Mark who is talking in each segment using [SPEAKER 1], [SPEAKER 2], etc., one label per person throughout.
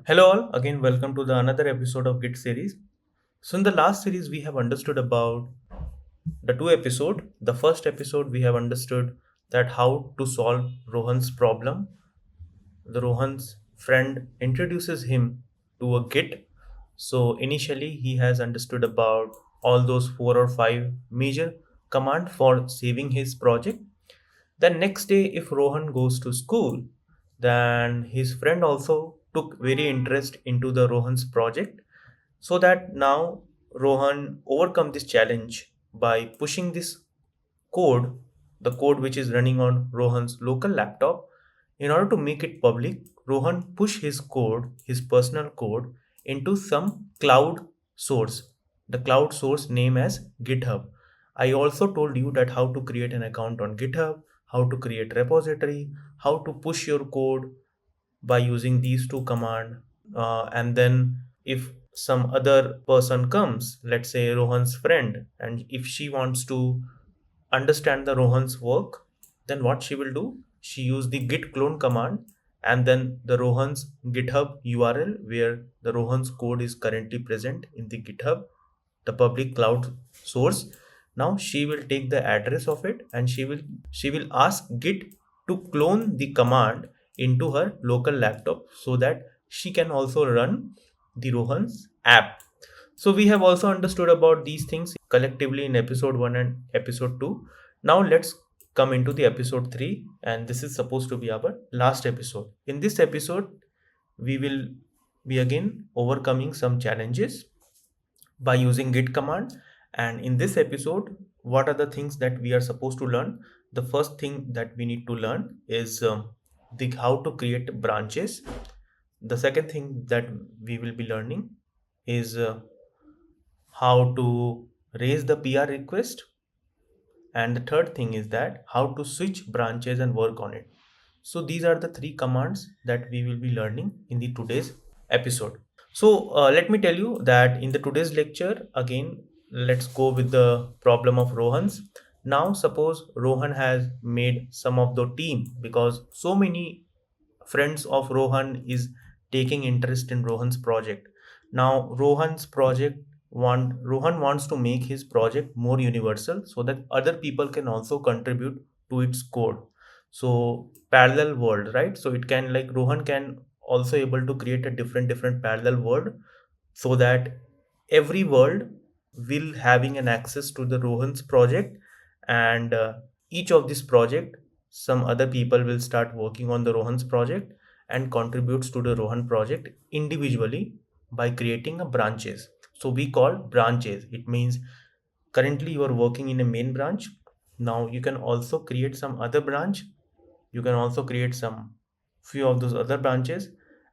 [SPEAKER 1] Hello all, again welcome to the another episode of Git series. So in the last series we have understood about the two episode. The first episode we have understood that how to solve Rohan's problem. The Rohan's friend introduces him to a Git. So initially he has understood about all those four or five major command for saving his project. Then next day, if Rohan goes to school, then his friend also took very interest into the Rohan's project, so that now Rohan overcome this challenge by pushing this code, the code which is running on Rohan's local laptop. In order to make it public, Rohan push his code, his personal code, into some cloud source. The cloud source name as GitHub. I also told you that how to create an account on GitHub, how to create repository, how to push your code by using these two command. And then if some other person comes, let's say Rohan's friend, and if she wants to understand the Rohan's work, then what she will do? She use the git clone command and then the Rohan's GitHub URL where the Rohan's code is currently present in the GitHub, the public cloud source. Now she will take the address of it and she will ask Git to clone the command into her local laptop so that she can also run the Rohan's app. So we have also understood about these things collectively in episode 1 and episode 2. Now let's come into the episode 3, and this is supposed to be our last episode. In this episode, we will be again overcoming some challenges by using git command. And in this episode, what are the things that we are supposed to learn? The first thing that we need to learn is the how to create branches. The second thing that we will be learning is how to raise the PR request, and the third thing is that how to switch branches and work on it. So these are the three commands that we will be learning in the today's episode. So let me tell you that in the today's lecture, again, let's go with the problem of Rohan's. Now suppose Rohan has made some of the team, because so many friends of Rohan is taking interest in Rohan's project. Now Rohan wants to make his project more universal so that other people can also contribute to its code. So parallel world, right? So it can, like, Rohan can also able to create a different parallel world so that every world will having an access to the Rohan's project, and each of this project, some other people will start working on the Rohan's project and contributes to the Rohan project individually by creating a branches. So we call branches. It means currently you are working in a main branch. Now you can also create some other branch. You can also create some few of those other branches,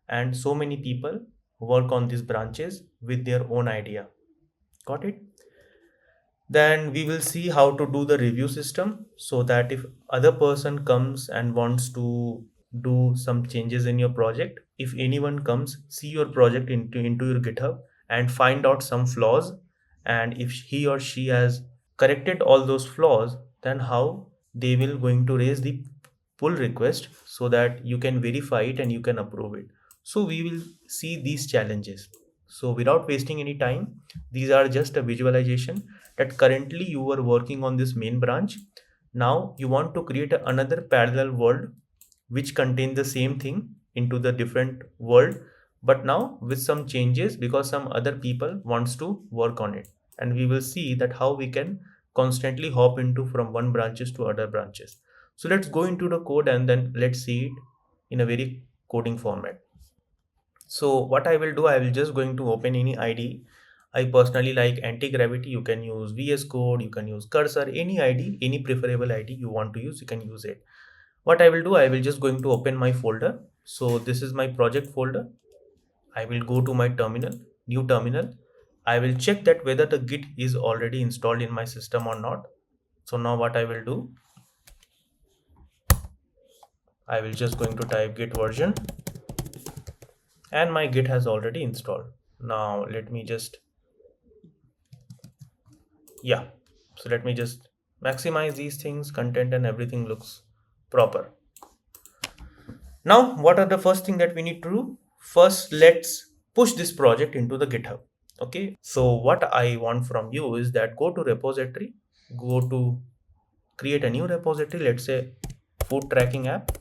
[SPEAKER 1] and so many people work on these branches with their own idea. Got it? Then we will see how to do the review system, so that if other person comes and wants to do some changes in your project, if anyone comes see your project into your GitHub and find out some flaws, and if he or she has corrected all those flaws, then how they will going to raise the pull request so that you can verify it and you can approve it. So we will see these challenges. So without wasting any time, these are just a visualization that currently you are working on this main branch. Now you want to create another parallel world which contain the same thing into the different world, but now with some changes because some other people wants to work on it. And we will see that how we can constantly hop into from one branches to other branches. So let's go into the code and then let's see it in a very coding format. So what I will do, I will just going to open any ID. I personally like anti-gravity. You can use VS Code, you can use Cursor, any ID, any preferable ID you want to use, you can use it. What I will do, I will just going to open my folder. So this is my project folder. I will go to my terminal, new terminal. I will check that whether the Git is already installed in my system or not. So now what I will do, I will just going to type git version, and my Git has already installed. Now let me just, yeah, so let me just maximize these things, content and everything looks proper. Now what are the first thing that we need to do? first let's push this project into the GitHub. Okay, so what I want from you is that go to repository, go to create a new repository, let's say food tracking app.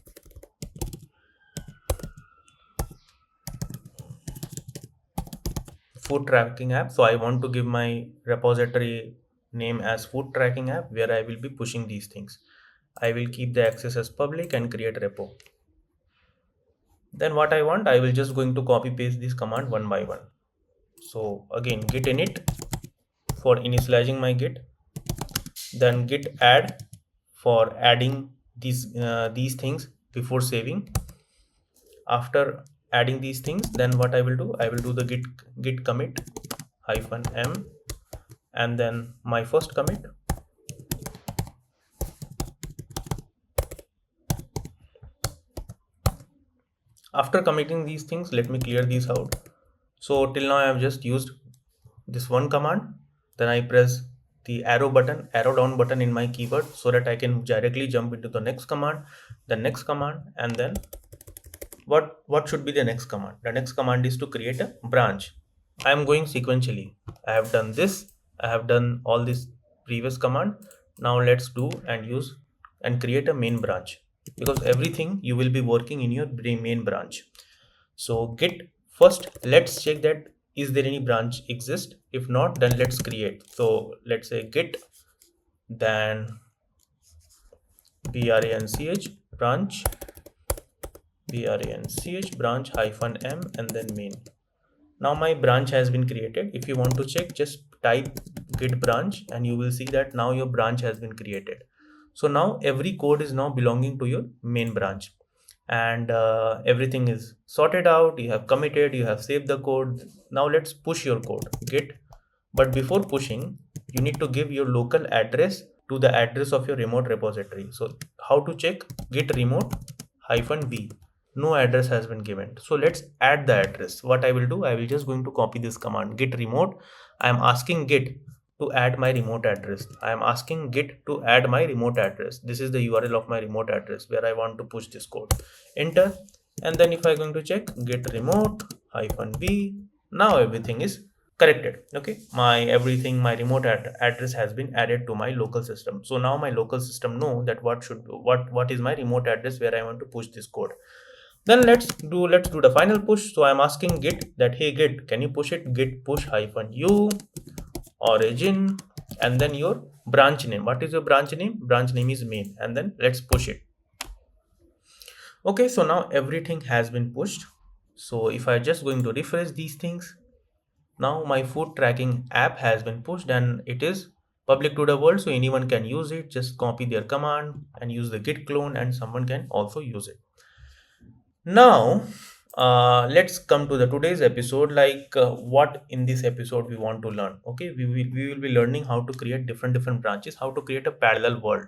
[SPEAKER 1] Food tracking app. So I want to give my repository name as food tracking app, where I will be pushing these things. I will keep the access as public and create repo. Then what I want, I will just going to copy paste this command one by one. So again, git init for initializing my git, then git add for adding these things before saving. After adding these things, then what I will do, I will do the git commit -m, and then my first commit. After committing these things, let me clear these out. So till now I have just used this one command, then I press the arrow down button in my keyboard so that I can directly jump into the next command, and then what should be the next command? The next command is to create a branch. I am going sequentially. I have done this, I have done all this previous command. Now let's do and use and create a main branch, because everything you will be working in your main branch. So git first, let's check that is there any branch exist. If not, then let's create. So let's say git, then branch branch branch -m, and then main. Now my branch has been created. If you want to check, just type git branch and you will see that now your branch has been created. So now every code is now belonging to your main branch, and everything is sorted out. You have committed, you have saved the code. Now let's push your code git. But before pushing, you need to give your local address to the address of your remote repository. So how to check? Git remote -v. No address has been given. So let's add the address. What I will do, I will just going to copy this command git remote. I am asking git to add my remote address. I am asking git to add my remote address. This is the URL of my remote address where I want to push this code. Enter. And then if I going to check git remote -v, now everything is corrected. Okay, my remote address has been added to my local system. So now my local system know that what is my remote address where I want to push this code. Then let's do the final push. So I'm asking git that, hey git, can you push it? Git push -u origin, and then your branch name. What is your branch name? Branch name is main, and then let's push it. Okay, so now everything has been pushed. So if I just going to refresh these things, now my food tracking app has been pushed and it is public to the world, so anyone can use it. Just copy their command and use the git clone, and someone can also use it. Now let's come to the today's episode. What in this episode we want to learn. Okay, we will be learning how to create different branches, how to create a parallel world.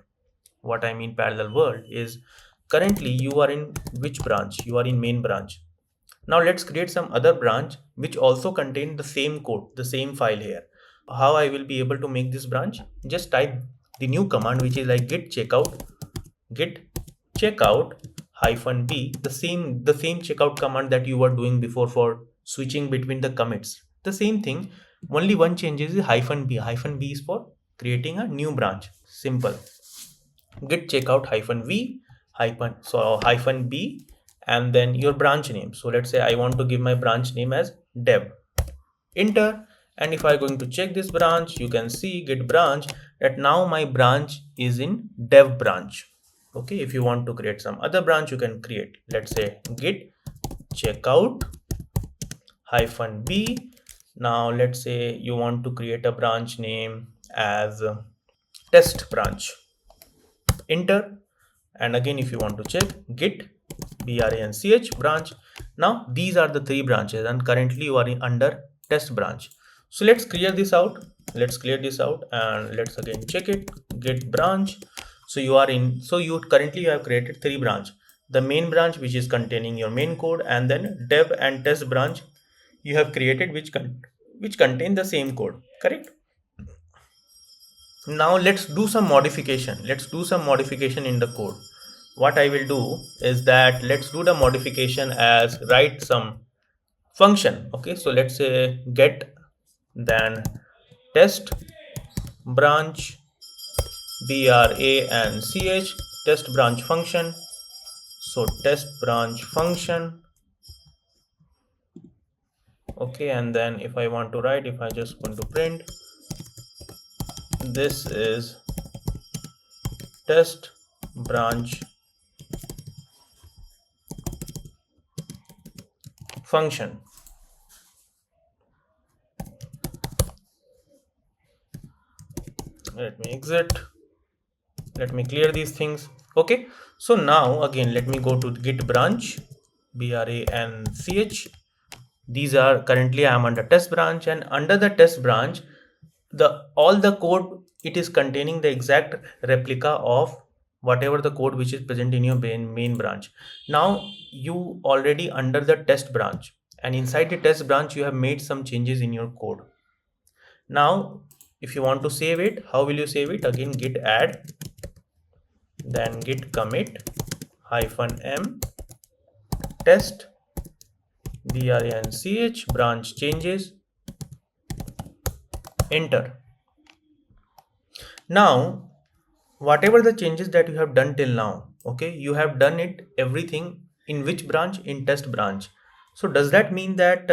[SPEAKER 1] What I mean parallel world is, currently you are in which branch? You are in main branch. Now let's create some other branch which also contain the same code, the same file here. How I will be able to make this branch? Just type the new command, which is like git checkout -b, the same checkout command that you were doing before for switching between the commits. The same thing, only one change is -b. -b is for creating a new branch. Simple. Git checkout -v -b, and then your branch name. So let's say I want to give my branch name as dev. Enter. And if I'm going to check this branch, you can see git branch that now my branch is in dev branch. Okay, if you want to create some other branch, you can create, let's say git checkout -b. Now let's say you want to create a branch name as test branch. Enter. And again, if you want to check git branch, now these are the three branches, and currently you are under test branch. So let's clear this out. And let's again check it. Git branch. So you currently you have created three branch. The main branch, which is containing your main code, and then dev and test branch you have created, which contain the same code. Correct? Now let's do some modification. In the code. What I will do is that let's do the modification as write some function. Okay, so let's say get then test branch branch test branch function. So test branch function. Okay, and then if I want to write, if I just want to print, this is test branch function. Let me exit. Let me clear these things. Okay, so now again let me go to git branch branch. These are currently I am under test branch, and under the test branch all the code, it is containing the exact replica of whatever the code which is present in your main branch. Now you already under the test branch, and inside the test branch you have made some changes in your code. Now if you want to save it, how will you save it? Again git add, then git commit -m test branch branch changes, enter. Now whatever the changes that you have done till now, okay, you have done it everything in which branch? In test branch. So does that mean that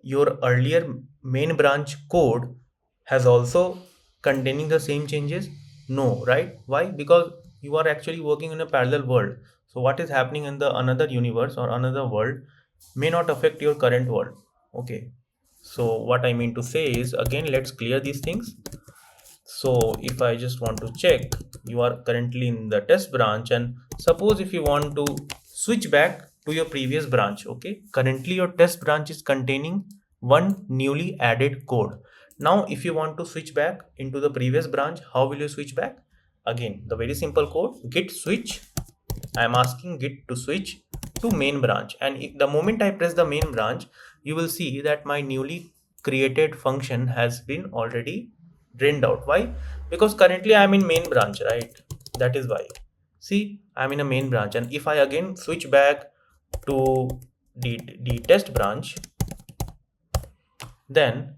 [SPEAKER 1] your earlier main branch code has also containing the same changes? No, right? Why? Because you are actually working in a parallel world. So what is happening in the another universe or another world may not affect your current world. Okay, so what I mean to say is, again let's clear these things. So if I just want to check, you are currently in the test branch, and suppose if you want to switch back to your previous branch, okay, currently your test branch is containing one newly added code. Now if you want to switch back into the previous branch, how will you switch back? Again the very simple code, git switch. I am asking git to switch to main branch, and the moment I press the main branch, you will see that my newly created function has been already drained out. Why? Because currently I am in main branch, right? That is why. See, I am in a main branch, and if I again switch back to the test branch, then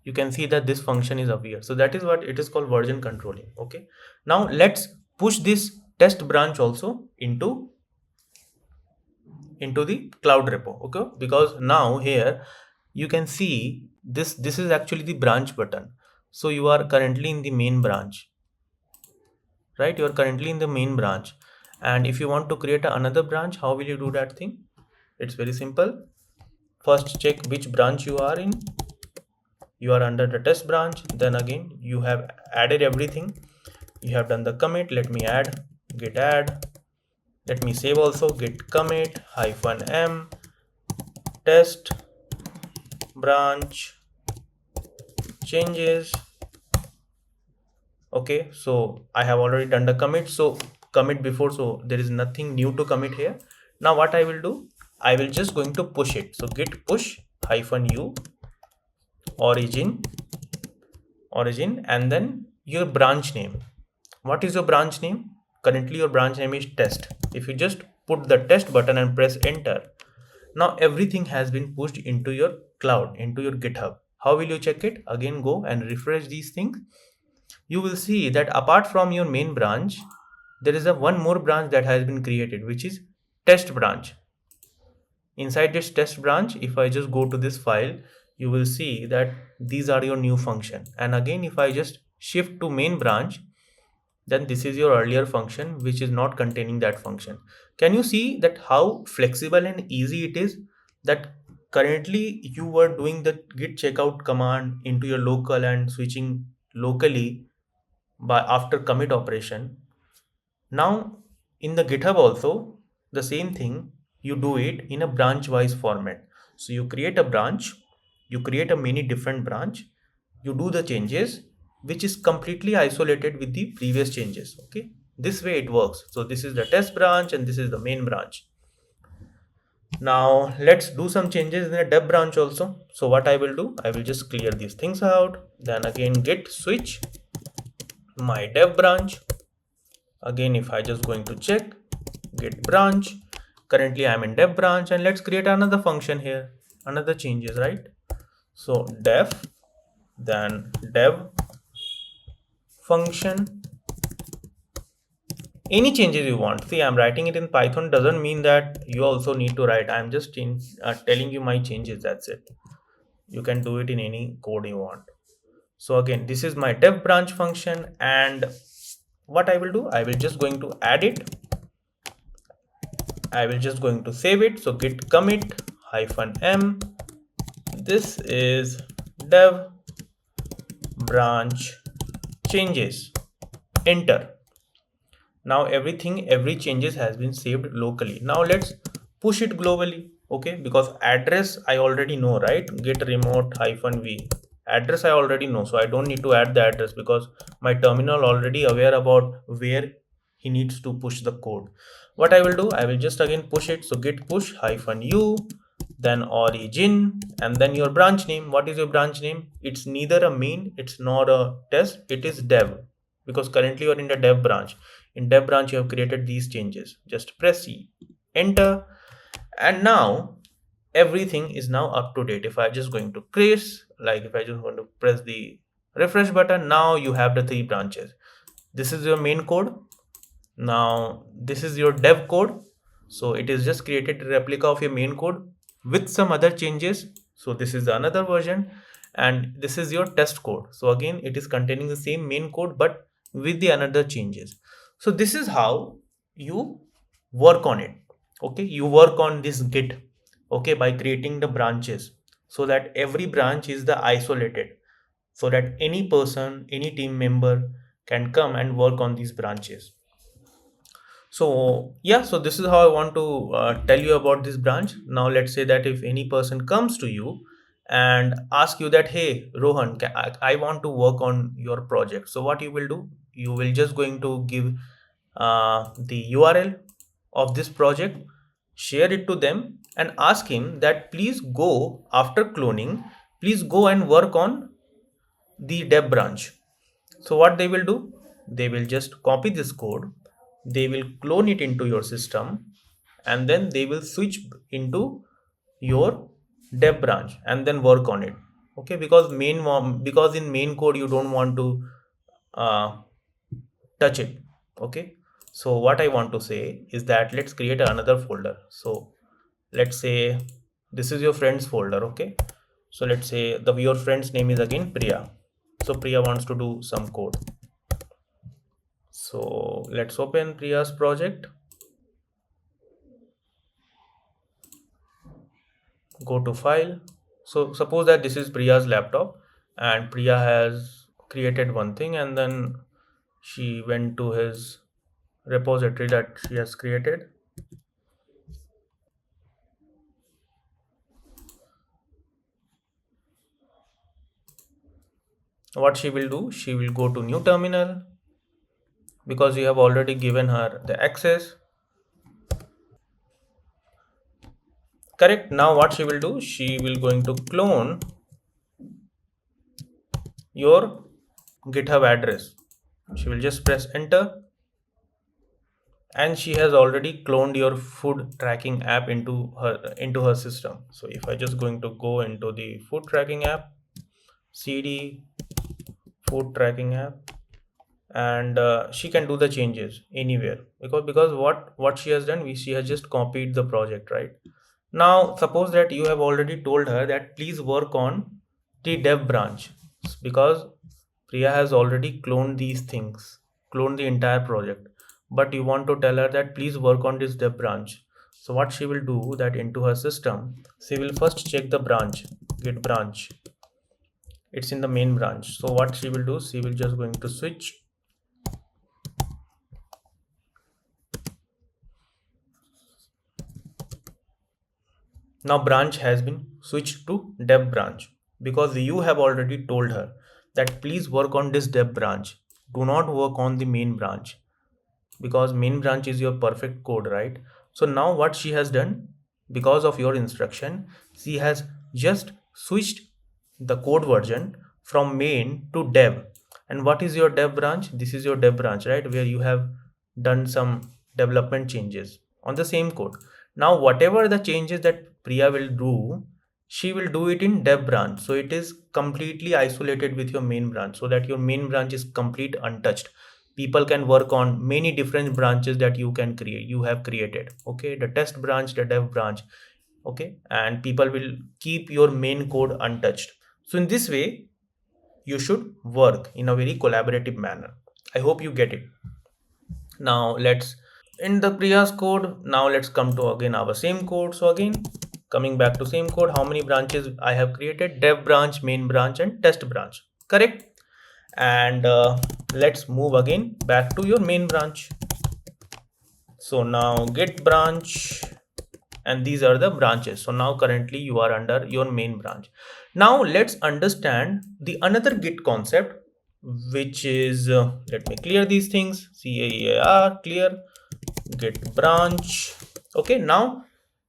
[SPEAKER 1] you can see that this function is appear. So that is what it is called version controlling. Okay, now let's push this test branch also into the cloud repo. Okay, because now here you can see this is actually the branch button. So you are currently in the main branch, right? You are currently in the main branch, and if you want to create another branch, how will you do that thing? It's very simple. First check which branch you are in. You are under the test branch, then again you have added everything, you have done the commit. Let me add, git add. Let me save also, git commit -m test branch changes. Okay, so I have already done the commit, so commit before, so there is nothing new to commit here. Now what I will do, I will just going to push it. So git push -u origin, and then your branch name. What is your branch name? Currently your branch name is test. If you just put the test button and press enter, now everything has been pushed into your cloud, into your GitHub. How will you check it? Again go and refresh these things. You will see that apart from your main branch, there is a one more branch that has been created, which is test branch. Inside this test branch, if I just go to this file, you will see that these are your new function. And again, if I just shift to main branch, then this is your earlier function which is not containing that function. Can you see that how flexible and easy it is? That currently you were doing the git checkout command into your local and switching locally by after commit operation. Now in the GitHub also the same thing, you do it in a branch wise format. So you create a branch, you create a many different branch, you do the changes which is completely isolated with the previous changes. Okay, this way it works. So this is the test branch and this is the main branch. Now let's do some changes in the dev branch also. So what I will do, I will just clear these things out, then again git switch my dev branch. Again, if I just going to check git branch, currently I am in dev branch, and let's create another function here. another changes, right? So def, then dev function, any changes you want. See, I'm writing it in Python doesn't mean that you also need to write. I'm just telling you my changes, that's it. You can do it in any code you want. So again, this is my dev branch function, and what I will do, I will just going to add it. I will just going to save it. So git commit -m. This is dev branch changes. Enter. Now every changes has been saved locally. Now let's push it globally. Okay, because address I already know, right? Git remote -v. Address I already know, so I don't need to add the address because my terminal already aware about where he needs to push the code. What I will do, I will just again push it. So git push -u, then origin, and then your branch name. What is your branch name? It's neither a main, it's not a test, it is dev, because currently you're in the dev branch. In dev branch you have created these changes. Just press enter, and now everything is now up to date. If I just going to trace, like if I just want to press the refresh button, now you have the 3 branches. This is your main code. Now this is your dev code. So it is just created a replica of your main code with some other changes. So this is another version, and this is your test code. So again, it is containing the same main code but with the another changes. So this is how you work on it. Okay, you work on this git, okay, by creating the branches, so that every branch is the isolated, so that any person, any team member can come and work on these branches. So yeah, so this is how I want to tell you about this branch. Now let's say that if any person comes to you and ask you that, hey Rohan, I want to work on your project. So what you will do, you will just going to give the URL of this project, share it to them, and ask him that please go, after cloning, please go and work on the dev branch. So what they will do, they will just copy this code, they will clone it into your system, and then they will switch into your dev branch and then work on it. Okay, because because in main code you don't want to uh, touch it. Okay, so what I want to say is that let's create another folder. So let's say this is your friends folder. Okay, so let's say your friend's name is again Priya. So Priya wants to do some code. So let's open Priya's project, go to file. So suppose that this is Priya's laptop and Priya has created one thing, and then she went to his repository that she has created. What she will do, she will go to new terminal, because you have already given her the access. Correct. Now what she will do, she will going to clone your GitHub address. She will just press enter, and she has already cloned your food tracking app into her system. So if I just going to go into the food tracking app, cd food tracking app, and she can do the changes anywhere, because what she has done, she has just copied the project, right? Now suppose that you have already told her that please work on the dev branch, because Priya has already cloned these things, cloned the entire project, but you want to tell her that please work on this dev branch. So what she will do, that into her system, she will first check the branch, git branch, it's in the main branch. So what she will do, she will just going to switch. Now branch has been switched to dev branch, because you have already told her that please work on this dev branch, do not work on the main branch, because main branch is your perfect code, right? So now what she has done, because of your instruction, she has just switched the code version from main to dev. And what is your dev branch? This is your dev branch, right, where you have done some development changes on the same code. Now whatever the changes that Priya will do, she will do it in dev branch. So it is completely isolated with your main branch, so that your main branch is complete untouched. People can work on many different branches that you have created. Okay, the test branch, the dev branch. Okay, and people will keep your main code untouched. So in this way, you should work in a very collaborative manner. I hope you get it. Now let's in the Priya's code. Now let's come to again our same code. So again, coming back to same code, how many branches I have created? Dev branch, main branch, and test branch. Correct. And let's move again back to your main branch. So now git branch, and these are the branches. So now currently you are under your main branch. Now let's understand the another git concept, which is let me clear these things. CAER clear git branch. Okay, now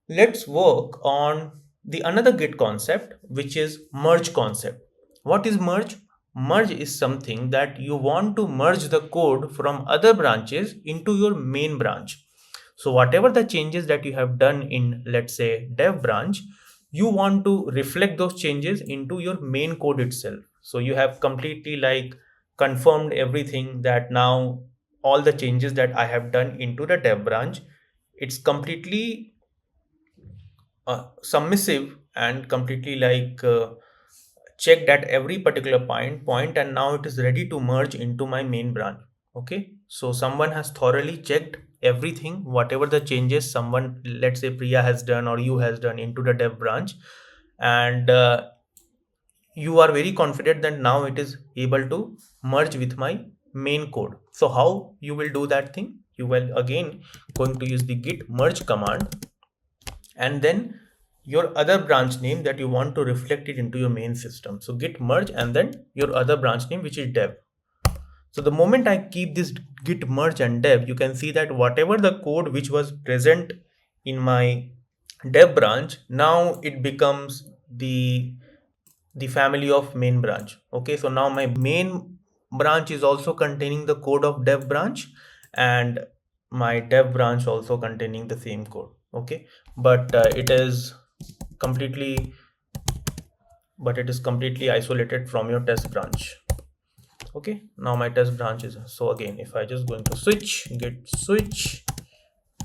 [SPEAKER 1] let's work on the another git concept, which is merge concept. What is merge? Merge is something that you want to merge the code from other branches into your main branch. So whatever the changes that you have done in, let's say, dev branch, you want to reflect those changes into your main code itself. So you have completely like confirmed everything, that now all the changes that I have done into the dev branch, it's completely submissive and completely like checked at every particular point, and now it is ready to merge into my main branch. Okay, so someone has thoroughly checked everything, whatever the changes someone, let's say Priya has done or you has done into the dev branch, and you are very confident that now it is able to merge with my main code. So how you will do that thing? You will again going to use the git merge command, and then your other branch name that you want to reflect it into your main system. So git merge and then your other branch name, which is dev. So the moment I keep this git merge and dev, you can see that whatever the code which was present in my dev branch, now it becomes the family of main branch. Okay, so now my main branch is also containing the code of dev branch, and my dev branch also containing the same code. Okay, but completely it is completely isolated from your test branch. Okay, now my test branch is, so again, if I just going to switch git switch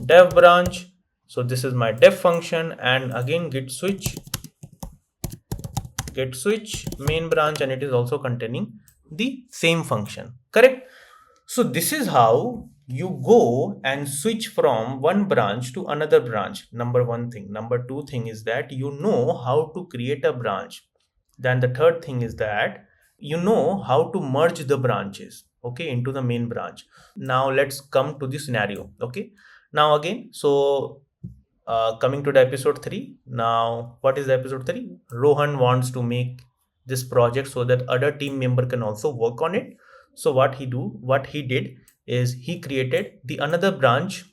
[SPEAKER 1] dev branch, so this is my dev function, and again git switch main branch, and it is also containing the same function. Correct. So this is how you go and switch from one branch to another branch. Number one thing. Number two thing is that you know how to create a branch. Then the third thing is that you know how to merge the branches, okay, into the main branch. Now let's come to the scenario. Okay, now again, so coming to the episode 3. Now what is the episode 3? Rohan wants to make this project so that other team member can also work on it. So what he did is he created the another branch.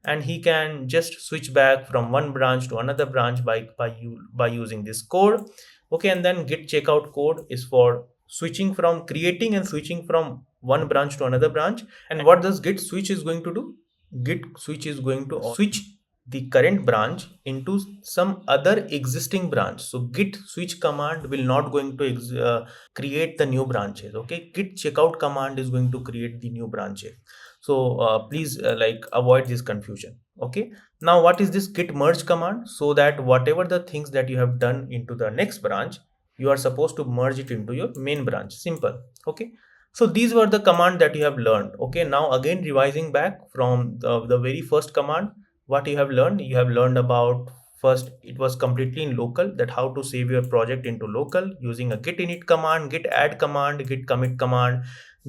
[SPEAKER 1] And he can just switch back from one branch to another branch by using this code. Okay, and then git checkout code is for switching from creating and switching from one branch to another branch. And what does git switch is going to do? Git switch is going to switch the current branch into some other existing branch. So git switch command will not going to create the new branches. Okay, git checkout command is going to create the new branches. So please like avoid this confusion. Okay, now what is this git merge command? So that whatever the things that you have done into the next branch, you are supposed to merge it into your main branch. Simple. Okay, so these were the command that you have learned. Okay, now again revising back from the very first command, what you have learned about, first it was completely in local, that how to save your project into local using a git init command, git add command, git commit command,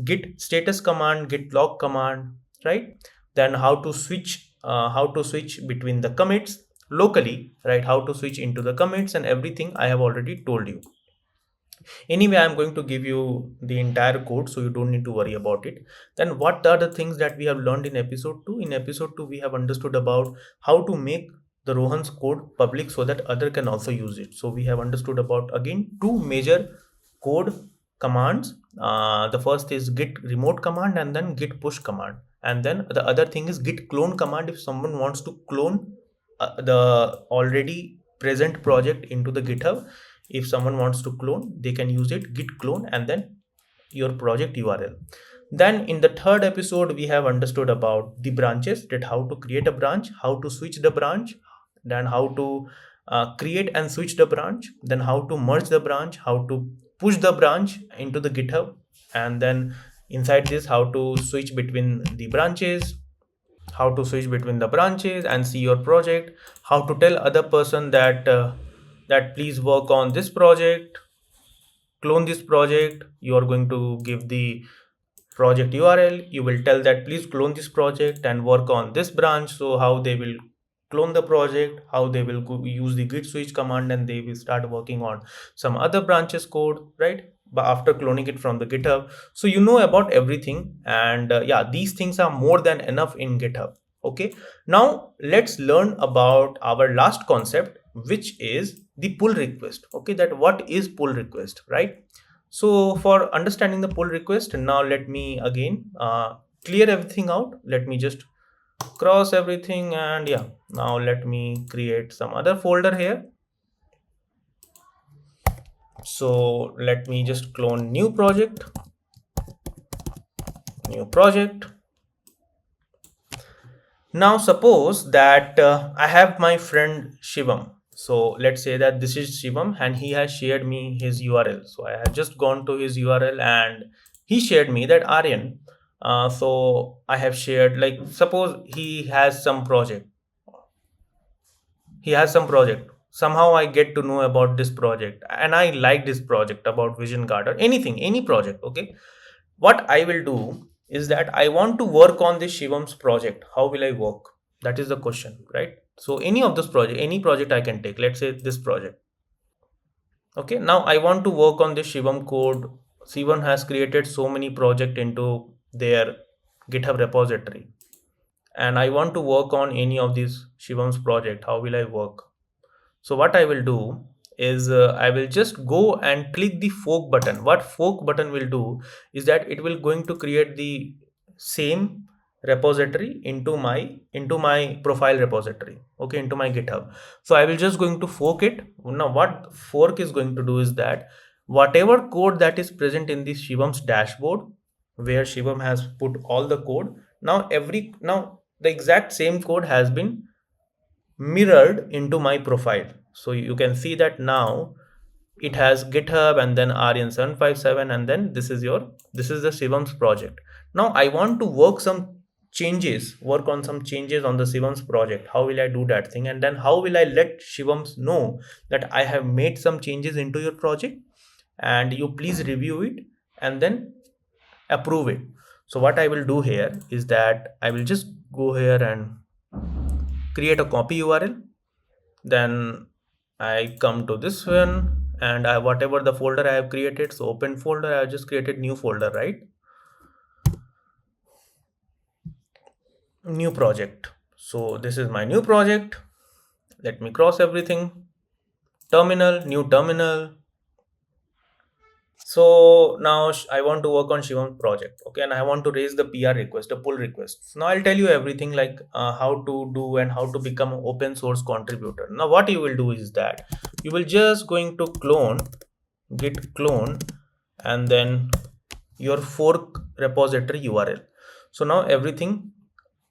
[SPEAKER 1] git status command, git log command, right? Then how to switch between the commits locally, right? How to switch into the commits, and everything I have already told you. Anyway, I'm going to give you the entire code, so you don't need to worry about it. Then what are the things that we have learned in episode 2? In episode 2, we have understood about how to make the Rohan's code public so that other can also use it. So we have understood about, again, two major code commands. The first is git remote command, and then git push command. And then the other thing is git clone command if someone wants to clone the already present project into the GitHub. If someone wants to clone, they can use it, git clone, and then your project URL. Then in the third episode, we have understood about the branches, that how to create a branch, how to switch the branch, then how to create and switch the branch, then how to merge the branch, how to push the branch into the GitHub, and then inside this, how to switch between the branches, and see your project, how to tell other person that that please work on this project, clone this project. You are going to give the project URL, you will tell that please clone this project and work on this branch. So how they will clone the project, how they will use the git switch command, and they will start working on some other branches code, right? But after cloning it from the GitHub, so you know about everything. And yeah, these things are more than enough in GitHub. Okay, now let's learn about our last concept, which is the pull request. Okay, that what is pull request, right? So for understanding the pull request, now let me again clear everything out. Let me just cross everything, and yeah, now let me create some other folder here. So let me just clone new project. Now suppose that I have my friend Shivam. So let's say that this is Shivam and he has shared me his URL. So I have just gone to his URL and he shared me that Aryan. So I have shared, like, suppose he has some project. Somehow I get to know about this project and I like this project about Vision Guard or anything, any project. Okay. What I will do is that I want to work on this Shivam's project. How will I work? That is the question, right? So any of this project, any project I can take, let's say this project. Okay, now I want to work on this Shivam code. Shivam has created so many projects into their GitHub repository. And I want to work on any of these Shivam's project. How will I work? So what I will do is I will just go and click the fork button. What fork button will do is that it will going to create the same repository into my profile repository. Okay, into my GitHub. So I will just going to fork it. Now what fork is going to do is that whatever code that is present in this Shivam's dashboard, where Shivam has put all the code, now the exact same code has been mirrored into my profile. So you can see that now it has GitHub and then Aryan757, and then this is the Shivam's project. Now I want to work on some changes on the Shivam's project. How will I do that thing? And then how will I let Shivam's know that I have made some changes into your project and you please review it and then approve it. So what I will do here is that I will just go here and create a copy URL. Then I come to this one and whatever the folder I have created, so open folder, I have just created new folder, right? New project. So this is my new project. Let me cross everything. Terminal, new terminal. So now I want to work on Shivam project. Okay, and I want to raise the PR request, a pull request. So now I'll tell you everything, like how to do and how to become an open source contributor. Now what you will do is that you will just going to git clone and then your fork repository URL. So now everything,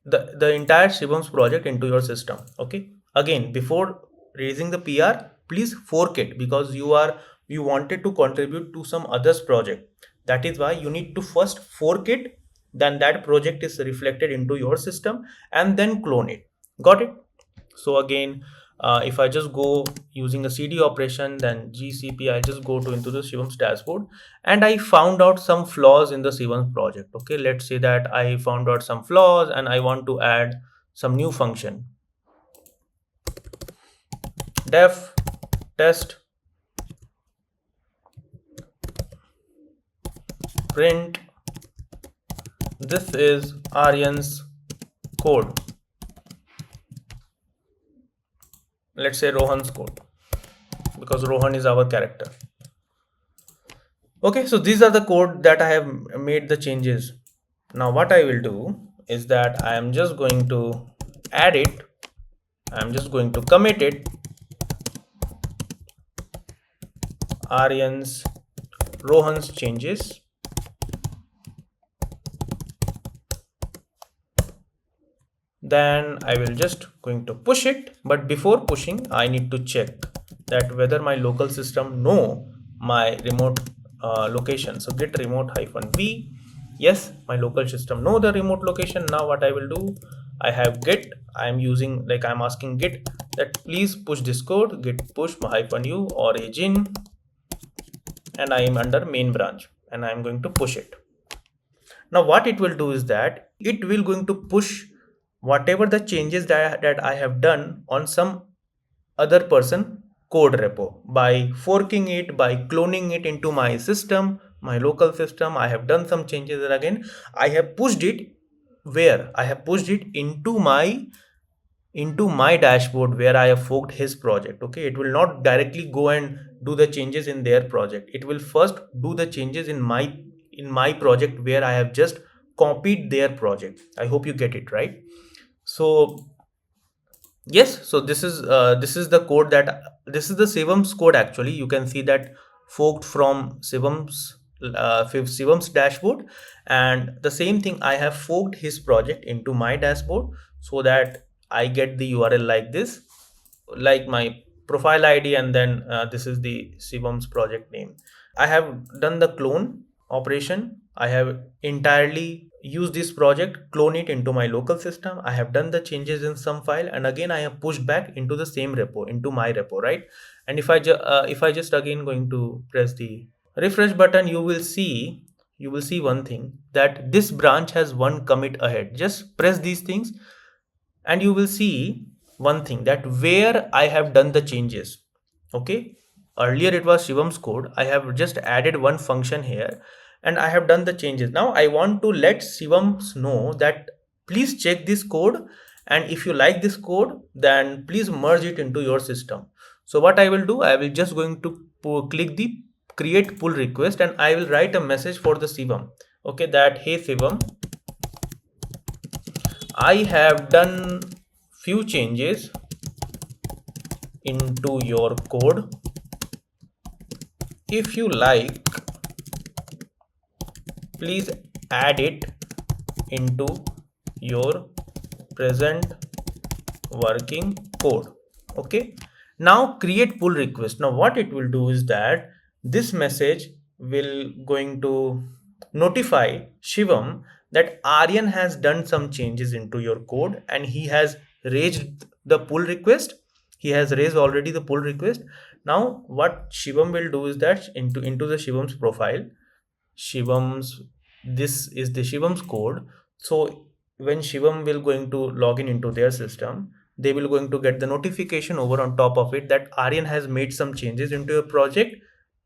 [SPEAKER 1] the entire Shivam's project into your system. Okay, again, before raising the PR, please fork it, because you wanted to contribute to some others project. That is why you need to first fork it, then that project is reflected into your system, and then clone it. Got it? So again, if I just go using a CD operation, then GCP, I just go to into the Shivam's dashboard and I found out some flaws in the Shivam's project. Okay, let's say that I found out some flaws and I want to add some new function. Def test print, this is Aryan's code. Let's say Rohan's code, because Rohan is our character. Okay, so these are the code that I have made the changes. Now what I will do is that I am just going to add it. I am just going to commit it. Aryan's Rohan's changes. Then I will just going to push it, but before pushing I need to check that whether my local system know my remote location. So git remote -v. Yes, my local system know the remote location. Now what I will do, I have git, I'm using, like I'm asking git that please push this code, git push -u origin, and I am under main branch and I am going to push it. Now what it will do is that it will going to push whatever the changes that I have done on some other person code repo by forking it, by cloning it into my system, my local system. I have done some changes, and again I have pushed it where I have pushed it into my dashboard where I have forked his project. Okay, it will not directly go and do the changes in their project. It will first do the changes in my project where I have just copied their project. I hope you get it right. So yes, so this is the code that this is the Shivam's code. Actually you can see that forked from Shivam's dashboard, and the same thing I have forked his project into my dashboard so that I get the URL like this, like my profile ID, and then this is the Shivam's project name. I have done the clone operation. I have entirely used this project, clone it into my local system. I have done the changes in some file, and again I have pushed back into the same repo, into my repo, right? And if I just again going to press the refresh button, you will see one thing, that this branch has one commit ahead. Just press these things and you will see one thing, that where I have done the changes. Okay, earlier it was Shivam's code. I have just added one function here and I have done the changes. Now I want to let Shivams know that please check this code, and if you like this code then please merge it into your system. So what I will do, I will just going to click the create pull request and I will write a message for the Shivam. Okay, that hey Shivam, I have done few changes into your code. If you like, please add it into your present working code. Okay, now create pull request. Now what it will do is that this message will going to notify Shivam that Aryan has done some changes into your code and he has raised the pull request. He has raised already the pull request. Now what Shivam will do is that into the Shivam's profile, Shivam's, this is the Shivam's code. So when Shivam will going to log into their system, they will going to get the notification over on top of it that Aryan has made some changes into your project.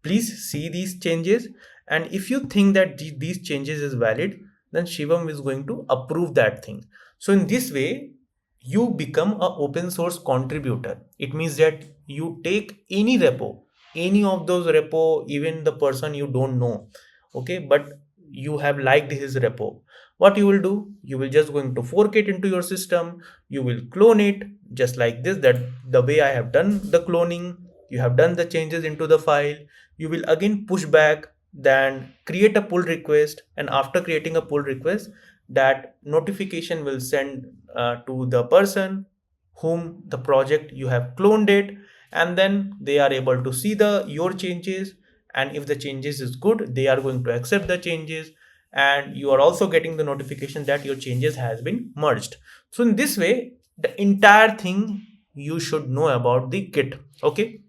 [SPEAKER 1] Please see these changes, and if you think that these changes is valid, then Shivam is going to approve that thing. So in this way you become a open source contributor. It means that you take any repo, any of those repo, even the person you don't know, okay, but you have liked his repo. What you will do, you will just going to fork it into your system. You will clone it just like this, that the way I have done the cloning. You have done the changes into the file. You will again push back, then create a pull request, and after creating a pull request, that notification will send to the person whom the project you have cloned it, and then they are able to see the your changes, and if the changes is good, they are going to accept the changes, and you are also getting the notification that your changes has been merged. So in this way the entire thing you should know about the Git. Okay,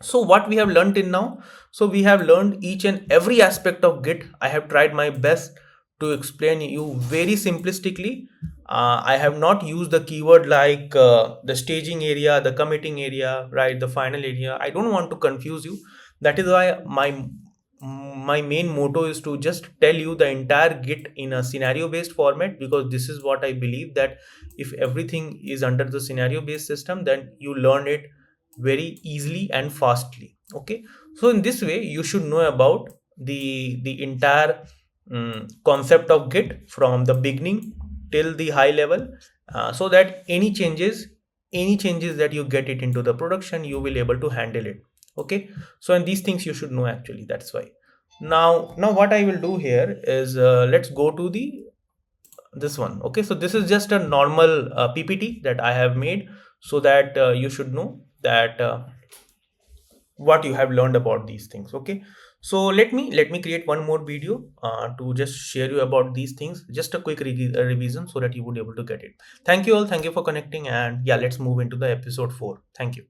[SPEAKER 1] so what we have learned in now, so we have learned each and every aspect of Git. I have tried my best to explain you very simplistically. I have not used the keyword like the staging area, the committing area, right, the final area. I don't want to confuse you. That is why my main motto is to just tell you the entire Git in a scenario based format, because this is what I believe, that if everything is under the scenario based system, then you learn it very easily and fastly. Okay, so in this way you should know about the entire concept of Git from the beginning till the high level, so that any changes that you get it into the production, you will able to handle it. Okay, so and these things you should know actually, that's why. Now what I will do here is let's go to the this one. Okay, so this is just a normal PPT that I have made, so that you should know that what you have learned about these things. Okay, so let me create one more video to just share you about these things, just a quick revision so that you would be able to get it. Thank you all, thank you for connecting, and yeah, let's move into the episode 4. Thank you.